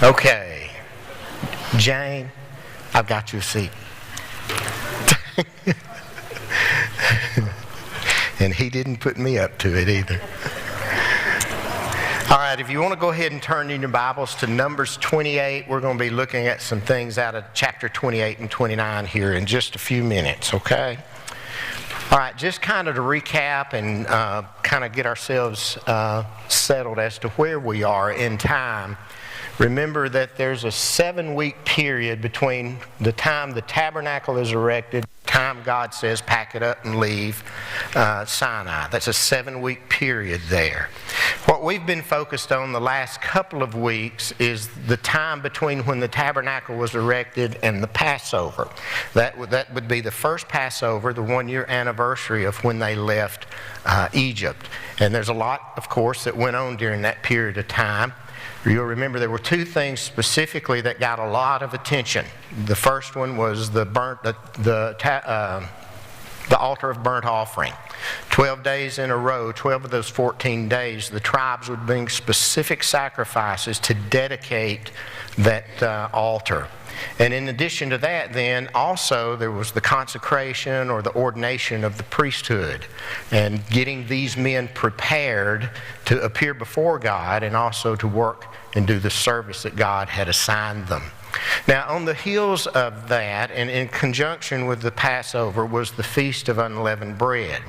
Okay. Jane, I've got you a seat. And he didn't put me up to it either. All right, if you want to go ahead and turn in your Bibles to Numbers 28, we're going to be looking at some things out of chapter 28 and 29 here in just a few minutes, okay? All right, just kind of to recap and kind of get ourselves settled as to where we are in time. Remember that there's a 7-week period between the time the tabernacle is erected, the time God says pack it up and leave Sinai. That's a 7-week period there. What we've been focused on the last couple of weeks is the time between when the tabernacle was erected and the Passover. That would be the first Passover, the 1-year anniversary of when they left Egypt. And there's a lot, of course, that went on during that period of time. You'll remember there were 2 things specifically that got a lot of attention. The first one was the altar of burnt offering. 12 days in a row, 12 of those 14 days, the tribes would bring specific sacrifices to dedicate that altar. And in addition to that, then, also there was the consecration or the ordination of the priesthood and getting these men prepared to appear before God and also to work and do the service that God had assigned them. Now, on the heels of that, and in conjunction with the Passover, was the Feast of Unleavened Bread.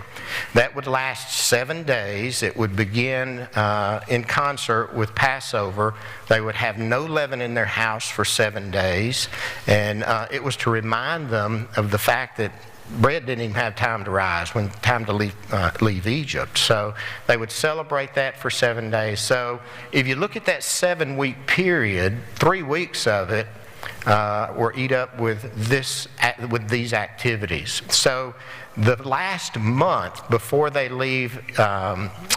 That would last 7 days. It would begin in concert with Passover. They would have no leaven in their house for 7 days, and it was to remind them of the fact that bread didn't even have time to rise, time to leave Egypt. So they would celebrate that for 7 days. So if you look at that 7-week period, 3 weeks of it were eat up with these activities. So the last month before they leave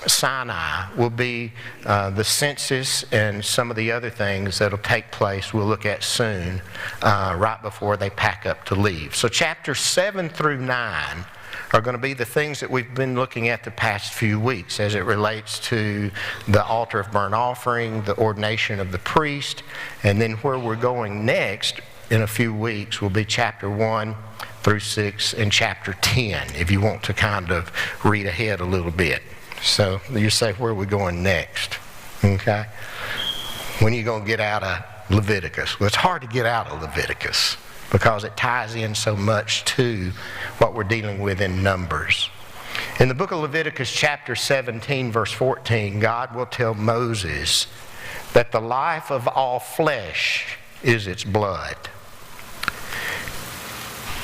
Sinai will be the census and some of the other things that will take place we'll look at soon, right before they pack up to leave. So chapters 7 through 9 are going to be the things that we've been looking at the past few weeks as it relates to the altar of burnt offering, the ordination of the priest, and then where we're going next in a few weeks will be chapter 1 through 6 and chapter 10, if you want to kind of read ahead a little bit. So you say, where are we going next? Okay? When are you going to get out of Leviticus? Well, it's hard to get out of Leviticus because it ties in so much to what we're dealing with in Numbers. In the book of Leviticus chapter 17, verse 14, God will tell Moses that the life of all flesh is its blood.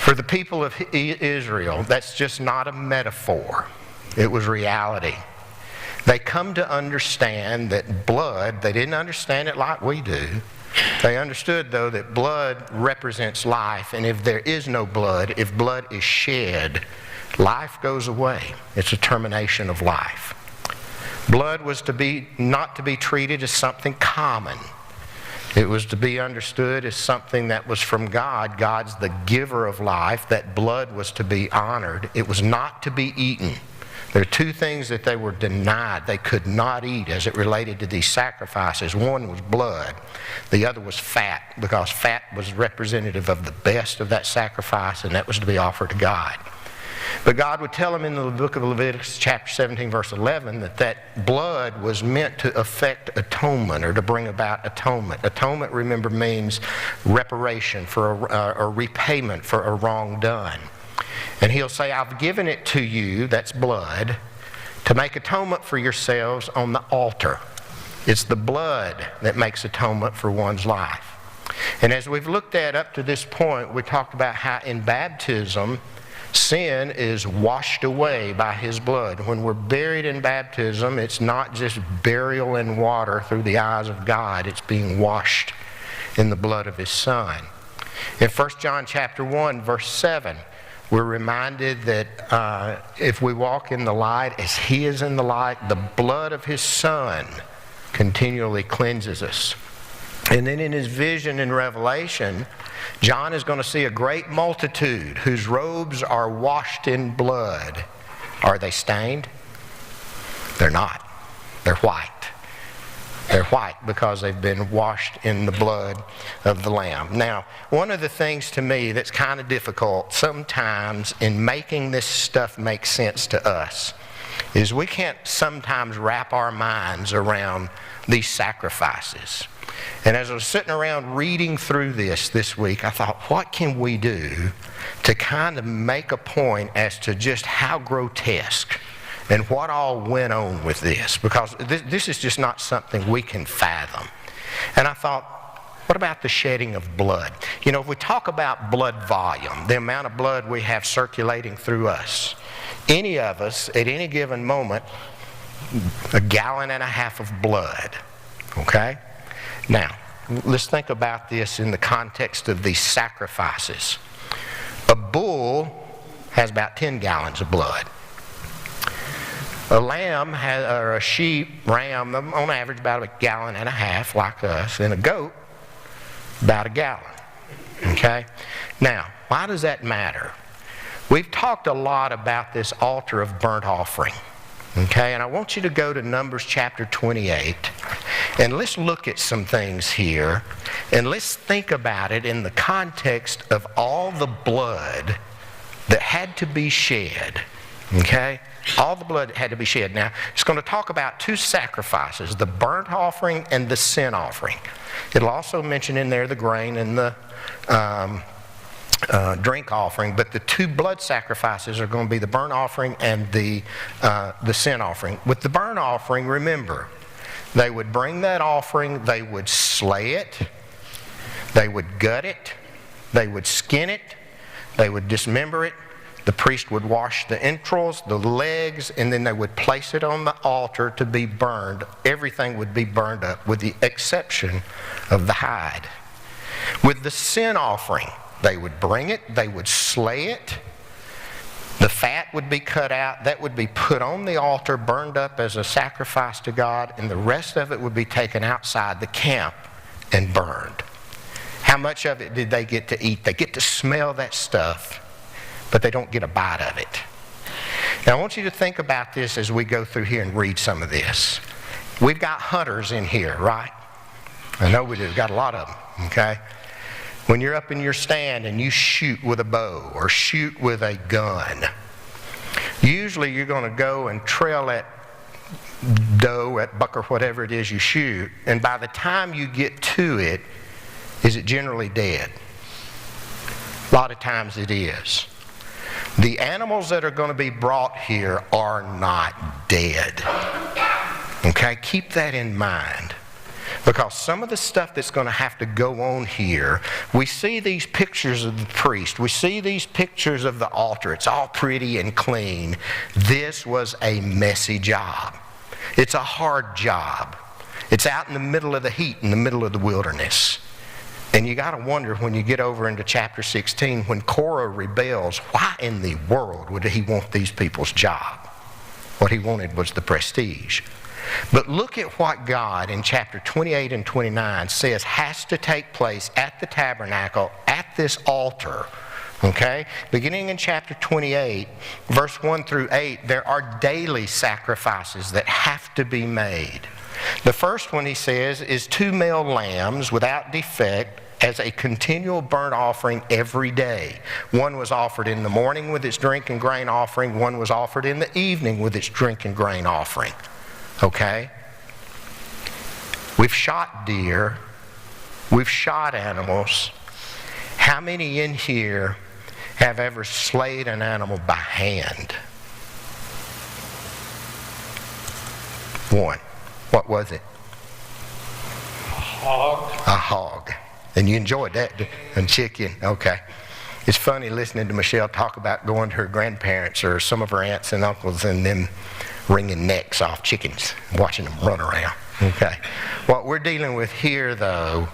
For the people of Israel, that's just not a metaphor. It was reality. They come to understand that blood, they didn't understand it like we do. They understood, though, that blood represents life, and if there is no blood, if blood is shed, life goes away. It's a termination of life. Blood was not to be treated as something common. It was to be understood as something that was from God. God's the giver of life. That blood was to be honored. It was not to be eaten. There are 2 things that they were denied. They could not eat as it related to these sacrifices. One was blood. The other was fat, because fat was representative of the best of that sacrifice, and that was to be offered to God. But God would tell them in the book of Leviticus chapter 17, verse 11, that blood was meant to effect atonement or to bring about atonement. Atonement, remember, means reparation or repayment for a wrong done. And he'll say, I've given it to you, that's blood, to make atonement for yourselves on the altar. It's the blood that makes atonement for one's life. And as we've looked at up to this point, we talked about how in baptism, sin is washed away by his blood. When we're buried in baptism, it's not just burial in water through the eyes of God. It's being washed in the blood of his Son. In 1 John chapter 1, verse 7, we're reminded that if we walk in the light as he is in the light, the blood of his Son continually cleanses us. And then in his vision in Revelation, John is going to see a great multitude whose robes are washed in blood. Are they stained? They're not. They're white. They're white because they've been washed in the blood of the Lamb. Now, one of the things to me that's kind of difficult sometimes in making this stuff make sense to us is we can't sometimes wrap our minds around these sacrifices. And as I was sitting around reading through this week, I thought, what can we do to kind of make a point as to just how grotesque and what all went on with this? Because this is just not something we can fathom. And I thought, what about the shedding of blood? You know, if we talk about blood volume, the amount of blood we have circulating through us, any of us at any given moment, 1.5 gallons of blood, okay? Now, let's think about this in the context of these sacrifices. A bull has about 10 gallons of blood. A lamb or a sheep, ram, on average about 1.5 gallons like us, and a goat about 1 gallon. Okay? Now, why does that matter? We've talked a lot about this altar of burnt offering. Okay, and I want you to go to Numbers chapter 28, and let's look at some things here, and let's think about it in the context of all the blood that had to be shed. Okay? All the blood that had to be shed. Now, it's going to talk about 2 sacrifices, the burnt offering and the sin offering. It'll also mention in there the grain and the drink offering, but the 2 blood sacrifices are going to be the burnt offering and the sin offering. With the burnt offering, remember, they would bring that offering, they would slay it, they would gut it, they would skin it, they would dismember it. The priest would wash the entrails, the legs, and then they would place it on the altar to be burned. Everything would be burned up with the exception of the hide. With the sin offering, they would bring it, they would slay it, the fat would be cut out, that would be put on the altar, burned up as a sacrifice to God, and the rest of it would be taken outside the camp and burned. How much of it did they get to eat? They get to smell that stuff, but they don't get a bite of it. Now I want you to think about this as we go through here and read some of this. We've got hunters in here, right? I know we do. We've got a lot of them, okay? When you're up in your stand and you shoot with a bow or shoot with a gun, usually you're going to go and trail that doe, that buck, or whatever it is you shoot, and by the time you get to it, is it generally dead? A lot of times it is. The animals that are going to be brought here are not dead. Okay, keep that in mind. Because some of the stuff that's going to have to go on here, we see these pictures of the priest. We see these pictures of the altar. It's all pretty and clean. This was a messy job. It's a hard job. It's out in the middle of the heat, in the middle of the wilderness. And you got to wonder when you get over into chapter 16, when Korah rebels, why in the world would he want these people's job? What he wanted was the prestige. But look at what God in chapter 28 and 29 says has to take place at the tabernacle, at this altar. Okay? Beginning in chapter 28, verse 1 through 8, there are daily sacrifices that have to be made. The first one, he says, is 2 male lambs without defect as a continual burnt offering every day. One was offered in the morning with its drink and grain offering. One was offered in the evening with its drink and grain offering. Okay? We've shot deer. We've shot animals. How many in here have ever slayed an animal by hand? One. What was it? A hog. And you enjoyed that, and chicken. Okay. It's funny listening to Michelle talk about going to her grandparents or some of her aunts and uncles and them wringing necks off chickens, watching them run around. Okay. What we're dealing with here, though,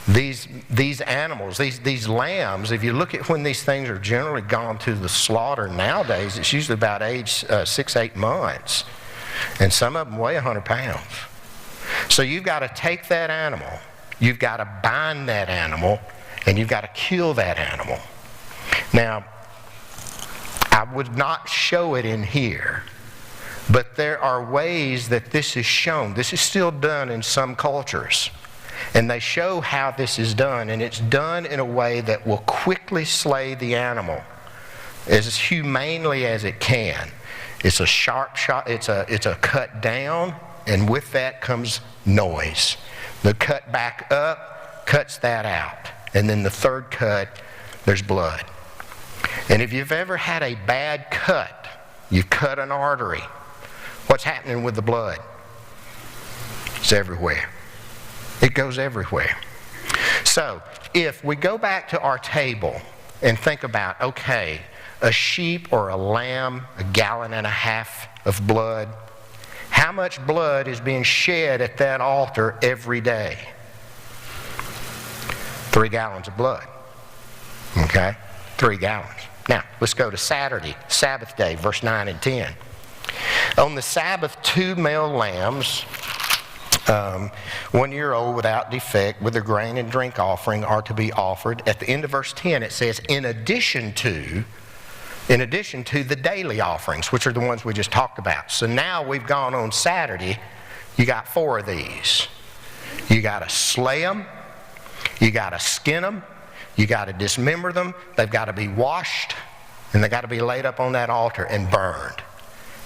these animals, these lambs, if you look at when these things are generally gone to the slaughter nowadays, it's usually about age 6-8 months. And some of them weigh 100 pounds. So you've got to take that animal, you've got to bind that animal, and you've got to kill that animal. Now, I would not show it in here, But there are ways that this is shown. This is still done in some cultures. And they show how this is done, and it's done in a way that will quickly slay the animal as humanely as it can. It's a sharp shot, it's a cut down, and with that comes noise. The cut back up cuts that out. And then the third cut, there's blood. And if you've ever had a bad cut, you've cut an artery, what's happening with the blood? It's everywhere. It goes everywhere. So, if we go back to our table and think about, okay, a sheep or a lamb, 1.5 gallons of blood, how much blood is being shed at that altar every day? 3 gallons of blood. Okay? 3 gallons. Now, let's go to Saturday, Sabbath day, verse 9 and 10. On the Sabbath, 2 male lambs, 1 year old without defect, with their grain and drink offering are to be offered. At the end of verse 10, it says, in addition to the daily offerings, which are the ones we just talked about. So now we've gone on Saturday, you got 4 of these. You got to slay them, you got to skin them, you got to dismember them, they've got to be washed, and they got to be laid up on that altar and burned.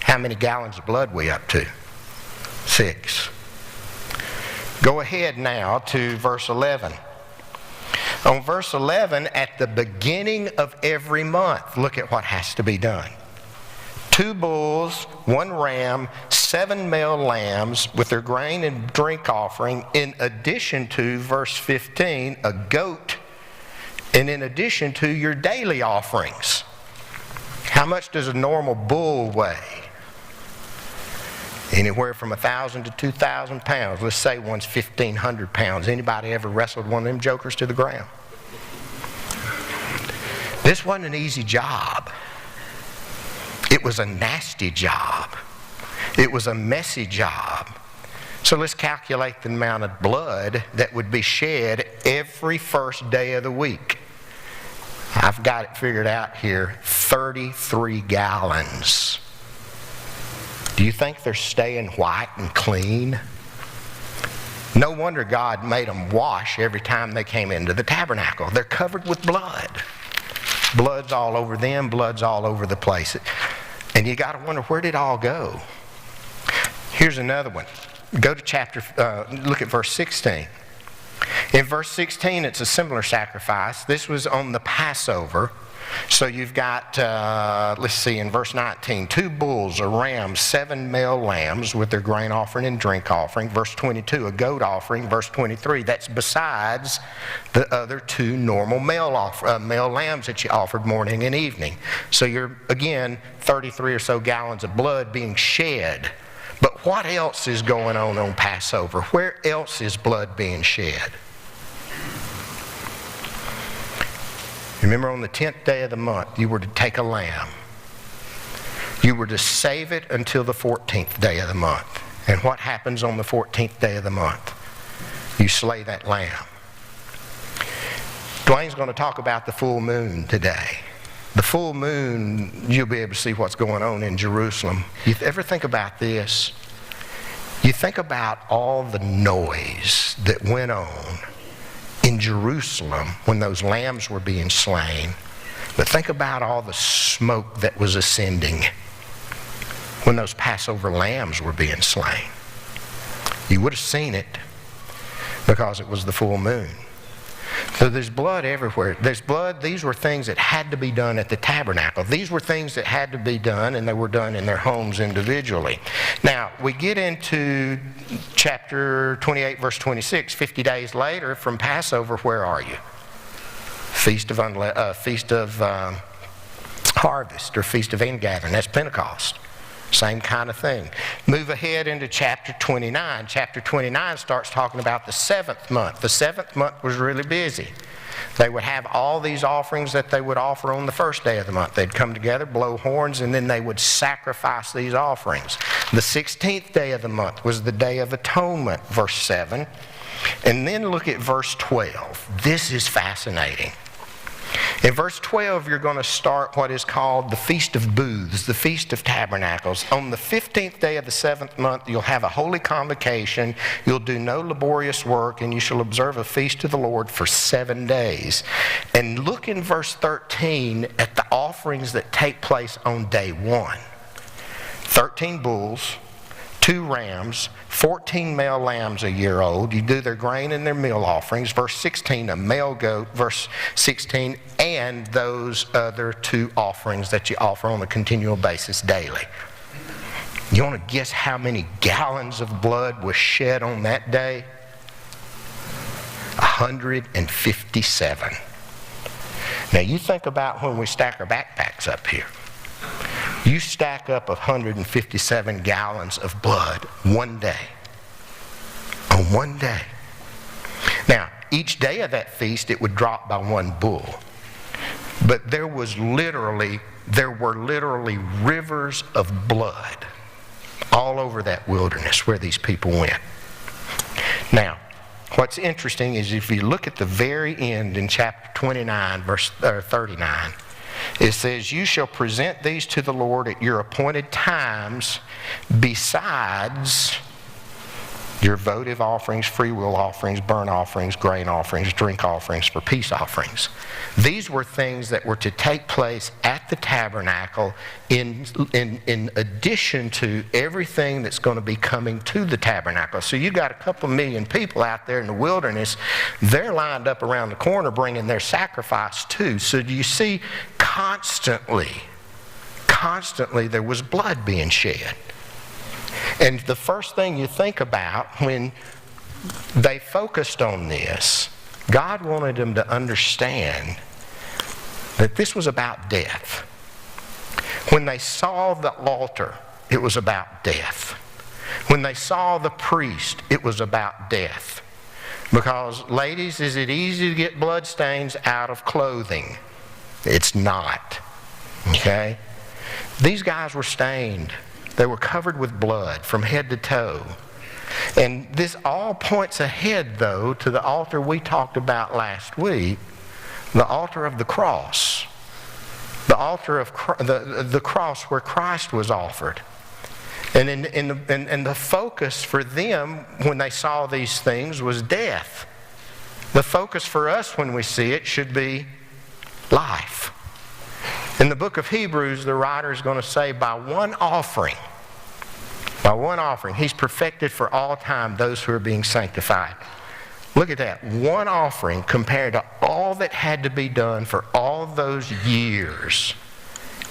How many gallons of blood we up to? 6. Go ahead now to verse 11. On verse 11, at the beginning of every month, look at what has to be done. 2 bulls, 1 ram, 7 male lambs with their grain and drink offering, in addition to, verse 15, a goat, and in addition to your daily offerings. How much does a normal bull weigh? Anywhere from 1,000 to 2,000 pounds. Let's say one's 1,500 pounds. Anybody ever wrestled one of them jokers to the ground? This wasn't an easy job. It was a nasty job. It was a messy job. So let's calculate the amount of blood that would be shed every first day of the week. I've got it figured out here, 33 gallons. Do you think they're staying white and clean? No wonder God made them wash every time they came into the tabernacle. They're covered with blood. Blood's all over them, blood's all over the place. And you got to wonder, where did it all go? Here's another one. Go to look at verse 16. In verse 16, it's a similar sacrifice. This was on the Passover. So you've got, let's see, in verse 19, 2 bulls, a ram, 7 male lambs with their grain offering and drink offering. Verse 22, a goat offering. Verse 23, that's besides the other 2 normal male lambs that you offered morning and evening. So you're, again, 33 or so gallons of blood being shed. But what else is going on Passover? Where else is blood being shed? Remember, on the 10th day of the month, you were to take a lamb. You were to save it until the 14th day of the month. And what happens on the 14th day of the month? You slay that lamb. Dwayne's going to talk about the full moon today. The full moon, you'll be able to see what's going on in Jerusalem. You ever think about this? You think about all the noise that went on in Jerusalem when those lambs were being slain. But think about all the smoke that was ascending when those Passover lambs were being slain. You would have seen it because it was the full moon. So there's blood everywhere. There's blood. These were things that had to be done at the tabernacle. These were things that had to be done, and they were done in their homes individually. Now, we get into chapter 28, verse 26. 50 days later from Passover, where are you? Feast of Harvest, or Feast of Ingathering. That's Pentecost. Same kind of thing. Move ahead into chapter 29. Chapter 29 starts talking about the 7th month. The 7th month was really busy. They would have all these offerings that they would offer on the first day of the month. They'd come together, blow horns, and then they would sacrifice these offerings. The 16th day of the month was the Day of Atonement, verse 7. And then look at verse 12. This is fascinating. In verse 12, you're going to start what is called the Feast of Booths, the Feast of Tabernacles. On the 15th day of the 7th month, you'll have a holy convocation. You'll do no laborious work, and you shall observe a feast to the Lord for 7 days. And look in verse 13 at the offerings that take place on day 1. 13 bulls, 2 rams, 14 male lambs a year old. You do their grain and their meal offerings. Verse 16, a male goat. Verse 16, and those other 2 offerings that you offer on a continual basis daily. You want to guess how many gallons of blood was shed on that day? 157. Now you think about when we stack our backpacks up here. You stack up 157 gallons of blood one day. On one day. Now, each day of that feast, it would drop by 1 bull. But there were literally rivers of blood all over that wilderness where these people went. Now, what's interesting is if you look at the very end in chapter 29, verse 39, it says, you shall present these to the Lord at your appointed times besides your votive offerings, free will offerings, burnt offerings, grain offerings, drink offerings, for peace offerings. These were things that were to take place at the tabernacle in addition to everything that's going to be coming to the tabernacle. So you got a couple million people out there in the wilderness. They're lined up around the corner bringing their sacrifice too. So you see constantly there was blood being shed. And the first thing you think about when they focused on this, God wanted them to understand that this was about death. When they saw the altar, it was about death. When they saw the priest, it was about death. Because, ladies, is it easy to get bloodstains out of clothing? It's not. Okay? These guys were stained. They were covered with blood from head to toe. And this all points ahead, though, to the altar we talked about last week, the altar of the cross. The altar of the cross where Christ was offered. And the focus for them when they saw these things was death. The focus for us when we see it should be life. In the book of Hebrews, the writer is going to say, by one offering, he's perfected for all time those who are being sanctified. Look at that. One offering compared to all that had to be done for all those years.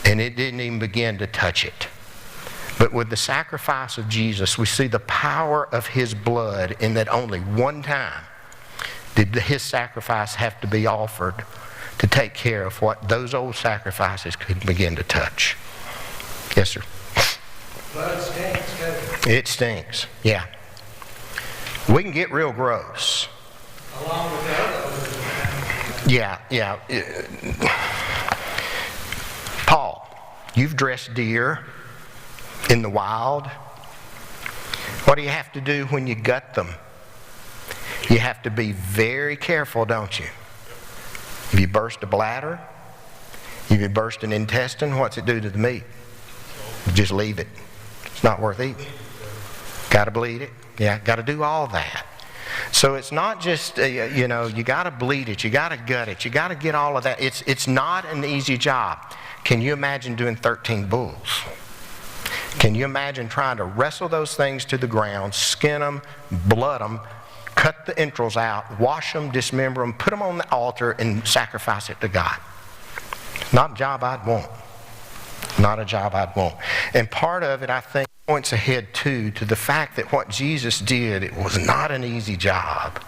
And it didn't even begin to touch it. But with the sacrifice of Jesus, we see the power of his blood in that only one time did his sacrifice have to be offered to take care of what those old sacrifices could begin to touch. Yes, sir. Blood stinks, doesn't it? It stinks, yeah. We can get real gross. Along with the other. Yeah. Paul, you've dressed deer in the wild. What do you have to do when you gut them? You have to be very careful, don't you? If you burst a bladder, if you burst an intestine, what's it do to the meat? Just leave it. It's not worth eating. Got to bleed it. Yeah, got to do all that. So it's not just, you got to bleed it. You got to gut it. You got to get all of that. It's not an easy job. Can you imagine doing 13 bulls? Can you imagine trying to wrestle those things to the ground, skin them, blood them, cut the entrails out, wash them, dismember them, put them on the altar, and sacrifice it to God? Not a job I'd want. Not a job I'd want. And part of it, I think, points ahead, too, to the fact that what Jesus did, it was not an easy job.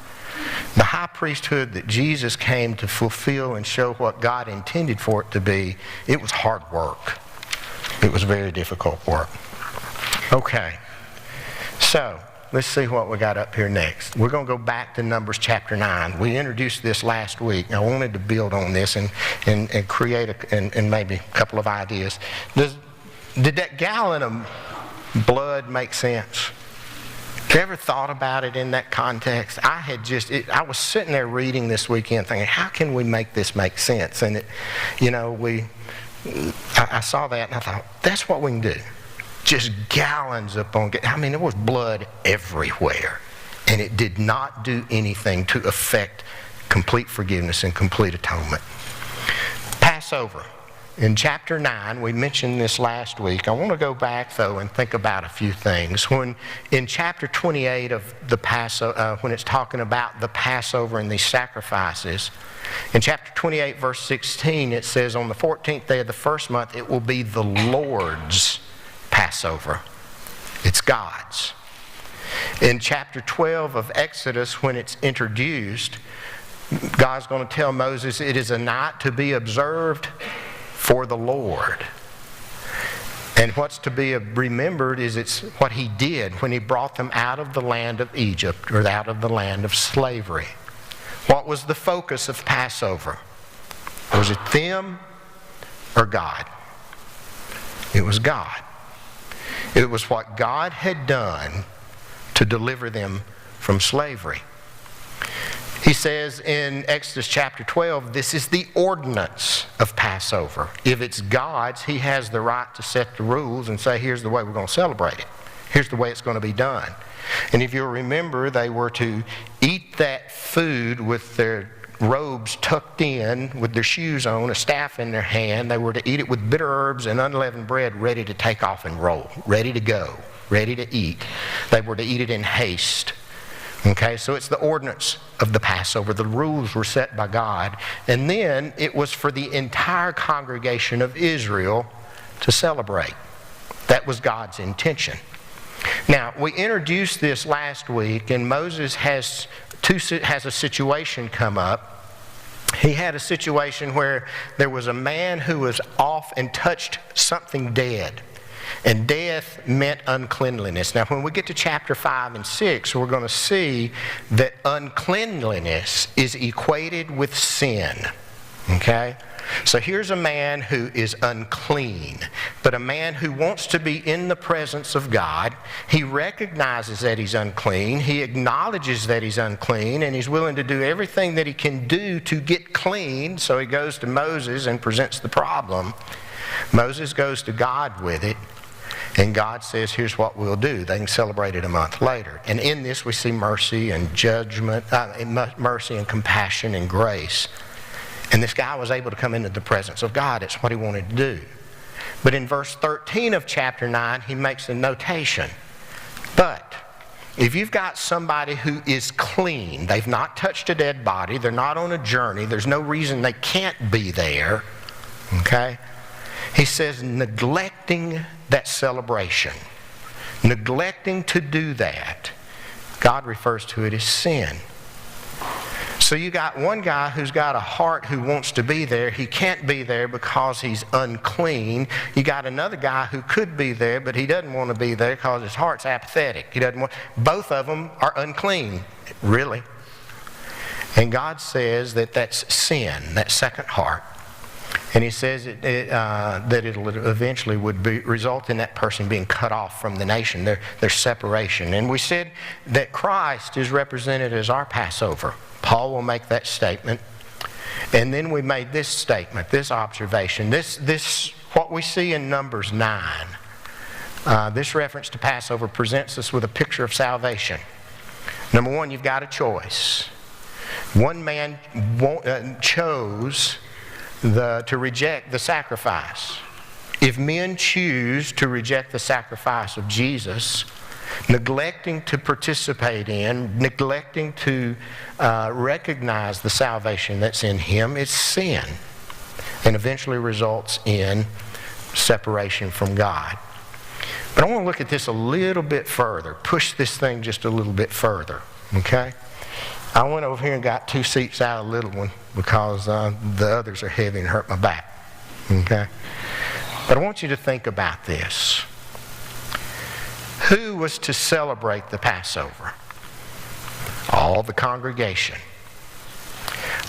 The high priesthood that Jesus came to fulfill and show what God intended for it to be, it was hard work. It was very difficult work. Okay. So, let's see what we got up here next. We're going to go back to Numbers chapter 9. We introduced this last week. I wanted to build on this and create and maybe a couple of ideas. Did that gallon of blood make sense? Have you ever thought about it in that context? I was sitting there reading this weekend thinking, how can we make this make sense? And I saw that and I thought, that's what we can do. Just gallons upon, there was blood everywhere. And it did not do anything to affect complete forgiveness and complete atonement. Passover. In chapter 9, we mentioned this last week. I want to go back, though, and think about a few things. In chapter 28 of the Passover, when it's talking about the Passover and these sacrifices, in chapter 28, verse 16, it says, on the 14th day of the first month, it will be the Lord's Passover. It's God's. In chapter 12 of Exodus, when it's introduced, God's going to tell Moses, it is a night to be observed for the Lord. And what's to be remembered is it's what he did when he brought them out of the land of Egypt, or out of the land of slavery. What was the focus of Passover? Was it them or God? It was God. It was what God had done to deliver them from slavery. He says in Exodus chapter 12, this is the ordinance of Passover. If it's God's, he has the right to set the rules and say, here's the way we're going to celebrate it. Here's the way it's going to be done. And if you'll remember, they were to eat that food with their robes tucked in, with their shoes on, a staff in their hand. They were to eat it with bitter herbs and unleavened bread, ready to take off and roll, ready to go, ready to eat. They were to eat it in haste. Okay, so it's the ordinance of the Passover. The rules were set by God. And then it was for the entire congregation of Israel to celebrate. That was God's intention. Now, we introduced this last week, and Moses has a situation come up. He had a situation where there was a man who was off and touched something dead. And death meant uncleanliness. Now, when we get to chapter 5 and 6, we're going to see that uncleanliness is equated with sin. Okay? So here's a man who is unclean, but a man who wants to be in the presence of God. He recognizes that he's unclean. He acknowledges that he's unclean, and he's willing to do everything that he can do to get clean. So he goes to Moses and presents the problem. Moses goes to God with it, and God says, here's what we'll do. They can celebrate it a month later. And in this we see mercy and judgment, mercy and compassion and grace. And this guy was able to come into the presence of God. It's what he wanted to do. But in verse 13 of chapter 9, he makes a notation. But if you've got somebody who is clean, they've not touched a dead body, they're not on a journey, there's no reason they can't be there, okay? He says, neglecting that celebration, neglecting to do that, God refers to it as sin. So you got one guy who's got a heart who wants to be there. He can't be there because he's unclean. You got another guy who could be there, but he doesn't want to be there because his heart's apathetic. He doesn't want. Both of them are unclean, really. And God says that that's sin, that second heart. And he says that it eventually would result in that person being cut off from the nation, their separation. And we said that Christ is represented as our Passover. Paul will make that statement. And then we made this statement, this observation, this what we see in Numbers 9. This reference to Passover presents us with a picture of salvation. Number one, you've got a choice. One man chose to reject the sacrifice. If men choose to reject the sacrifice of Jesus, neglecting to participate in, neglecting to recognize the salvation that's in him, it's sin, and eventually results in separation from God. But I want to look at this a little bit further, push this thing just a little bit further, okay? I went over here and got 2 seats out of the little one because the others are heavy and hurt my back, okay? But I want you to think about this. Who was to celebrate the Passover? All the congregation.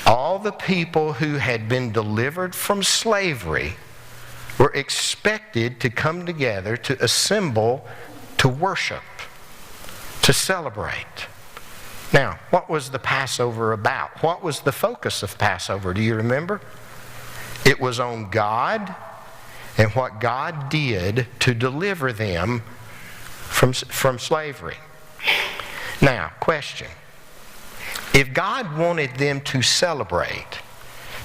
All the people who had been delivered from slavery were expected to come together to assemble to worship, to celebrate. Now, what was the Passover about? What was the focus of Passover? Do you remember? It was on God and what God did to deliver them from slavery. Now, question. If God wanted them to celebrate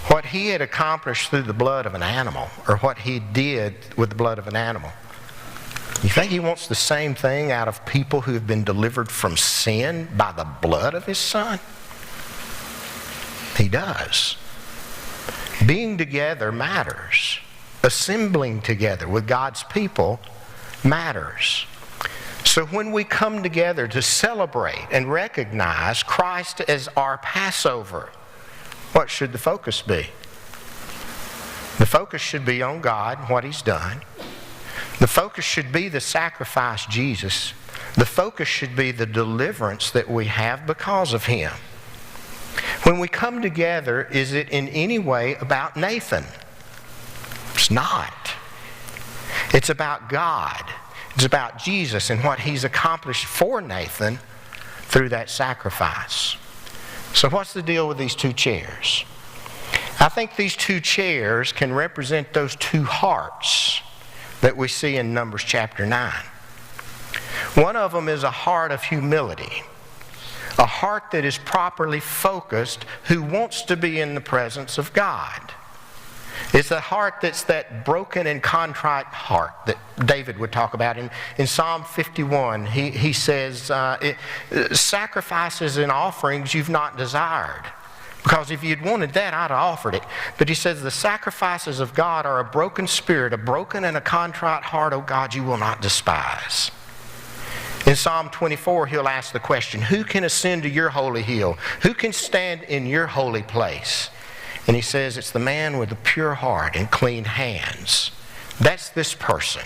what He had accomplished through the blood of an animal, or what He did with the blood of an animal, you think He wants the same thing out of people who have been delivered from sin by the blood of His Son? He does. Being together matters. Assembling together with God's people matters. So when we come together to celebrate and recognize Christ as our Passover, what should the focus be? The focus should be on God and what He's done. The focus should be the sacrifice, Jesus. The focus should be the deliverance that we have because of Him. When we come together, is it in any way about Nathan? It's not. It's about God. It's about Jesus and what He's accomplished for Nathan through that sacrifice. So what's the deal with these two chairs? I think these two chairs can represent those two hearts that we see in Numbers chapter 9. One of them is a heart of humility, a heart that is properly focused, who wants to be in the presence of God. It's a heart that's that broken and contrite heart that David would talk about. In Psalm 51, he says, sacrifices and offerings you've not desired. Because if you'd wanted that, I'd have offered it. But he says the sacrifices of God are a broken spirit, a broken and a contrite heart, O God, you will not despise. In Psalm 24, he'll ask the question, who can ascend to your holy hill? Who can stand in your holy place? And he says it's the man with a pure heart and clean hands. That's this person.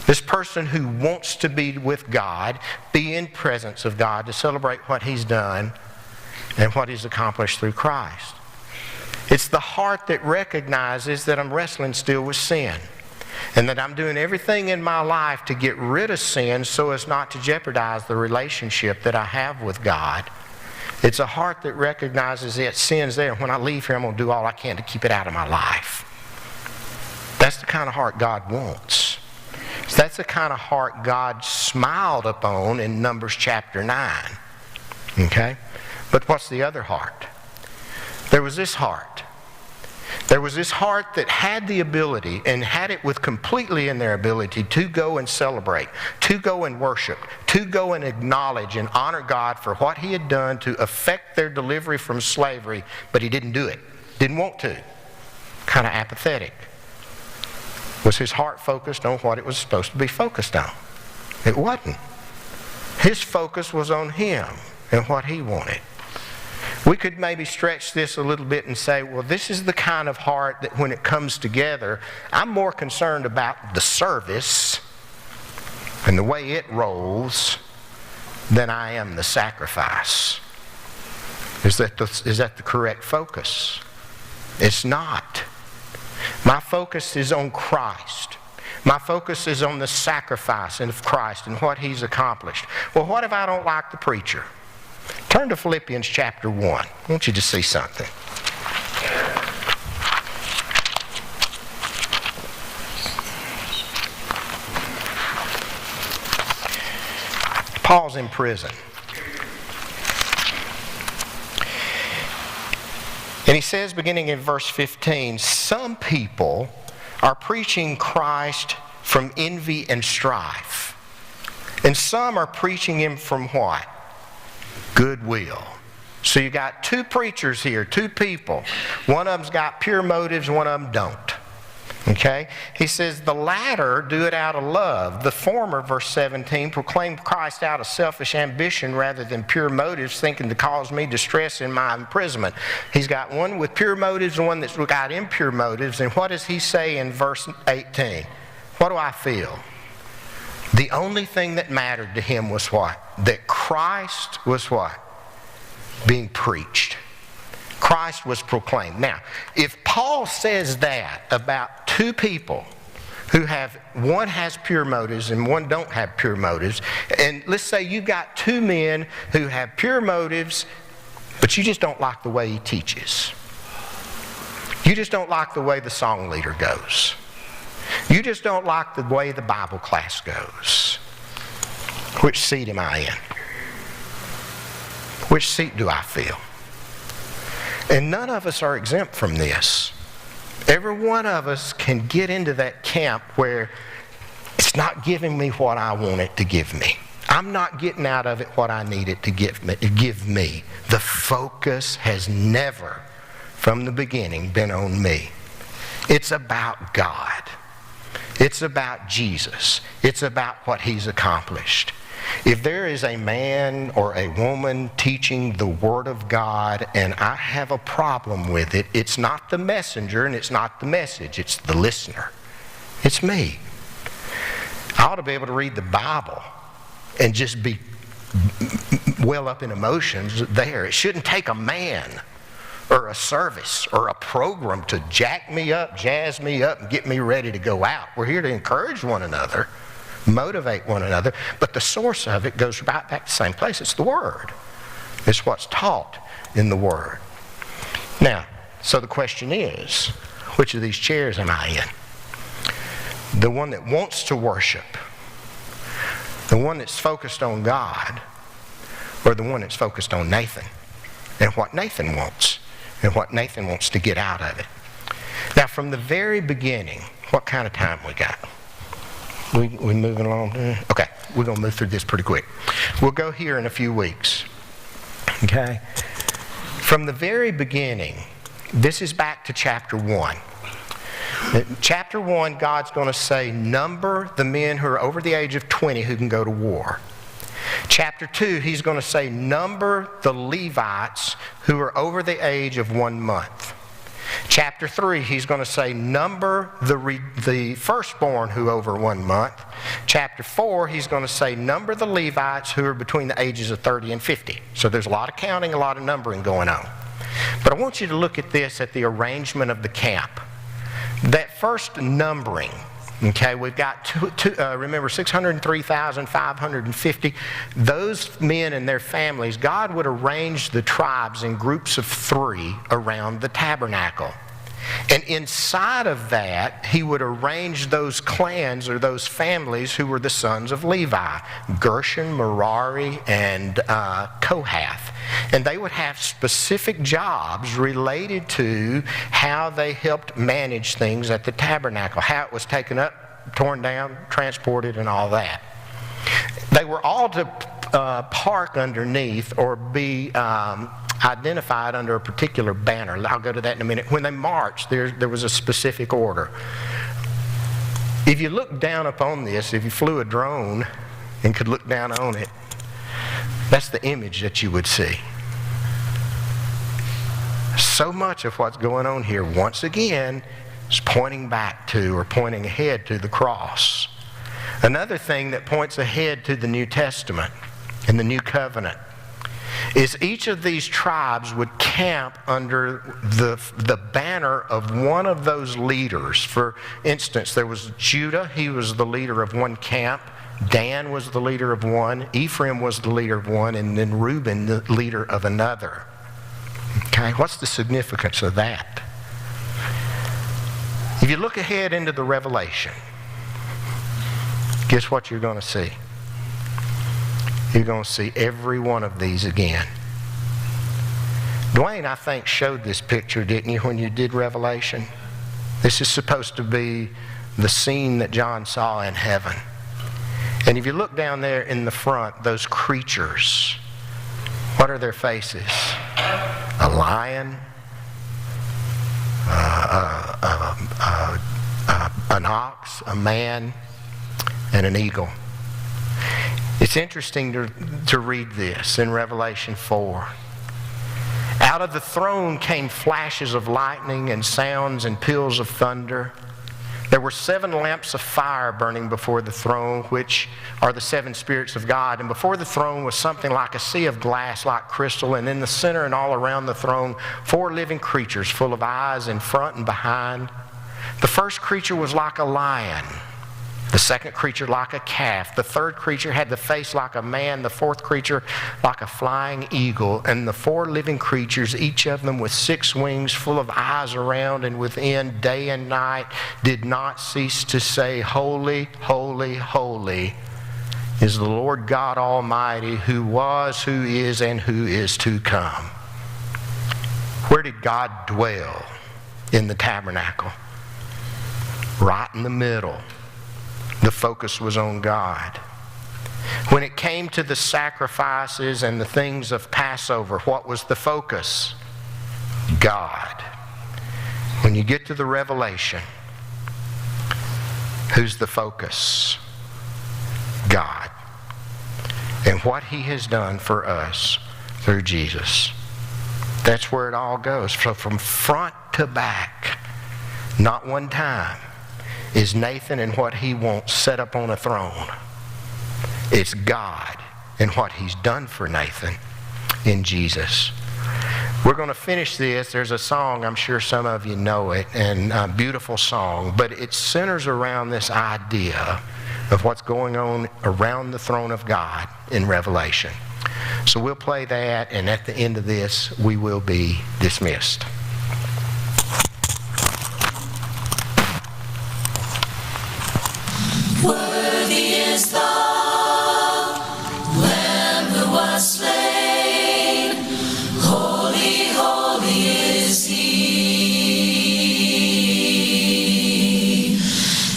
This person who wants to be with God, be in presence of God, to celebrate what He's done and what He's accomplished through Christ. It's the heart that recognizes that I'm wrestling still with sin, and that I'm doing everything in my life to get rid of sin so as not to jeopardize the relationship that I have with God. It's a heart that recognizes that sin's there. When I leave here, I'm going to do all I can to keep it out of my life. That's the kind of heart God wants. That's the kind of heart God smiled upon in Numbers chapter 9. Okay? But what's the other heart? There was this heart. There was this heart that had the ability, and had it with completely in their ability, to go and celebrate, to go and worship, to go and acknowledge and honor God for what He had done to effect their delivery from slavery, but He didn't do it. Didn't want to. Kind of apathetic. Was his heart focused on what it was supposed to be focused on? It wasn't. His focus was on Him and what He wanted. We could maybe stretch this a little bit and say, well, this is the kind of heart that when it comes together, I'm more concerned about the service and the way it rolls than I am the sacrifice. Is that the correct focus? It's not. My focus is on Christ. My focus is on the sacrifice of Christ and what He's accomplished. Well, what if I don't like the preacher? Turn to Philippians chapter 1. I want you to see something. Paul's in prison. And he says, beginning in verse 15, some people are preaching Christ from envy and strife. And some are preaching Him from what? Goodwill. So you got two preachers here, two people. One of them's got pure motives, one of them don't. Okay? He says the latter do it out of love. The former, verse 17, proclaim Christ out of selfish ambition rather than pure motives, thinking to cause me distress in my imprisonment. He's got one with pure motives and one that's got impure motives. And what does he say in verse 18? What do I feel? The only thing that mattered to him was what? That Christ was what? Being preached. Christ was proclaimed. Now, if Paul says that about two people one has pure motives and one don't have pure motives. And let's say you've got two men who have pure motives, but you just don't like the way he teaches. You just don't like the way the song leader goes. You just don't like the way the Bible class goes. Which seat am I in? Which seat do I fill? And none of us are exempt from this. Every one of us can get into that camp where it's not giving me what I want it to give me. I'm not getting out of it what I need it to give me. The focus has never, from the beginning, been on me. It's about God. It's about Jesus. It's about what He's accomplished. If there is a man or a woman teaching the Word of God and I have a problem with it, it's not the messenger and it's not the message, it's the listener. It's me. I ought to be able to read the Bible and just be well up in emotions there. It shouldn't take a man or a service or a program to jack me up, jazz me up, and get me ready to go out. We're here to encourage one another, motivate one another, but the source of it goes right back to the same place. It's the Word. It's what's taught in the Word. Now, so the question is, which of these chairs am I in? The one that wants to worship, the one that's focused on God, or the one that's focused on Nathan and what Nathan wants and what Nathan wants to get out of it? Now, from the very beginning, what kind of time we got? We moving along? Okay, we're going to move through this pretty quick. We'll go here in a few weeks. Okay? From the very beginning, this is back to chapter 1. Chapter 1, God's going to say, number the men who are over the age of 20 who can go to war. Chapter 2, He's going to say, number the Levites who are over the age of 1 month. Chapter 3, He's going to say, number the firstborn who are over 1 month. Chapter 4, He's going to say, number the Levites who are between the ages of 30 and 50. So there's a lot of counting, a lot of numbering going on. But I want you to look at this at the arrangement of the camp. That first numbering, okay, we've got, remember, 603,550. Those men and their families, God would arrange the tribes in groups of 3 around the tabernacle. And inside of that, He would arrange those clans or those families who were the sons of Levi, Gershon, Merari, and Kohath. And they would have specific jobs related to how they helped manage things at the tabernacle, how it was taken up, torn down, transported, and all that. They were all to park underneath or be identified under a particular banner. I'll go to that in a minute. When they marched, there was a specific order. If you look down upon this, if you flew a drone and could look down on it, that's the image that you would see. So much of what's going on here, once again, is pointing back to or pointing ahead to the cross. Another thing that points ahead to the New Testament and the New Covenant is each of these tribes would camp under the banner of one of those leaders. For instance, there was Judah. He was the leader of one camp. Dan was the leader of one. Ephraim was the leader of one. And then Reuben, the leader of another. Okay, what's the significance of that? If you look ahead into the Revelation, guess what you're going to see? You're going to see every one of these again. Dwayne, I think, showed this picture, didn't you, when you did Revelation? This is supposed to be the scene that John saw in heaven. And if you look down there in the front, those creatures, what are their faces? A lion, an ox, a man, and an eagle. It's interesting to read this in Revelation 4. Out of the throne came flashes of lightning and sounds and peals of thunder. There were 7 lamps of fire burning before the throne, which are the 7 spirits of God. And before the throne was something like a sea of glass, like crystal. And in the center and all around the throne, 4 living creatures full of eyes in front and behind. The first creature was like a lion. The second creature like a calf. The third creature had the face like a man. The fourth creature like a flying eagle. And the four living creatures, each of them with 6 wings, full of eyes around and within, day and night, did not cease to say, Holy, holy, holy is the Lord God Almighty, who was, who is, and who is to come. Where did God dwell in the tabernacle? Right in the middle. The focus was on God. When it came to the sacrifices and the things of Passover, what was the focus? God. When you get to the Revelation, who's the focus? God. And what He has done for us through Jesus. That's where it all goes. So from front to back, not one time is Nathan and what he wants set up on a throne. It's God and what He's done for Nathan in Jesus. We're going to finish this. There's a song, I'm sure some of you know it, and a beautiful song, but it centers around this idea of what's going on around the throne of God in Revelation. So we'll play that, and at the end of this, we will be dismissed. Worthy is the Lamb who was slain. Holy, holy is He.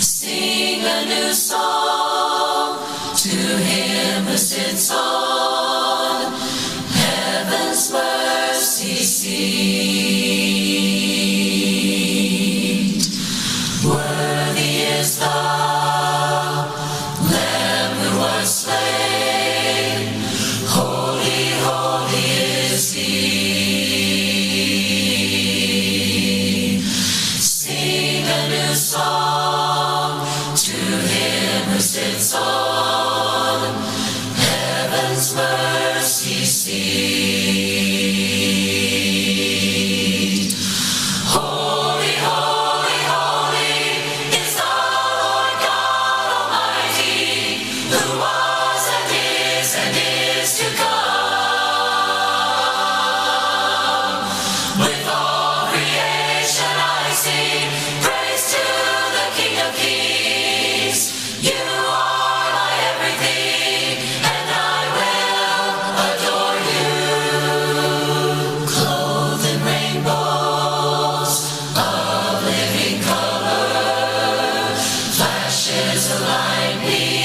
Sing a new song to Him who sits on heaven's mercy seat. Worthy is the slain. Holy, holy is He. Sing a new song to Him who sits on heaven's mercy seat. Holy, holy, holy is the Lord God Almighty, who was and is to come. With all creation I sing praise to the King of Kings. You are my everything, and I will adore you. Clothed in rainbows of living color, flashes of lightning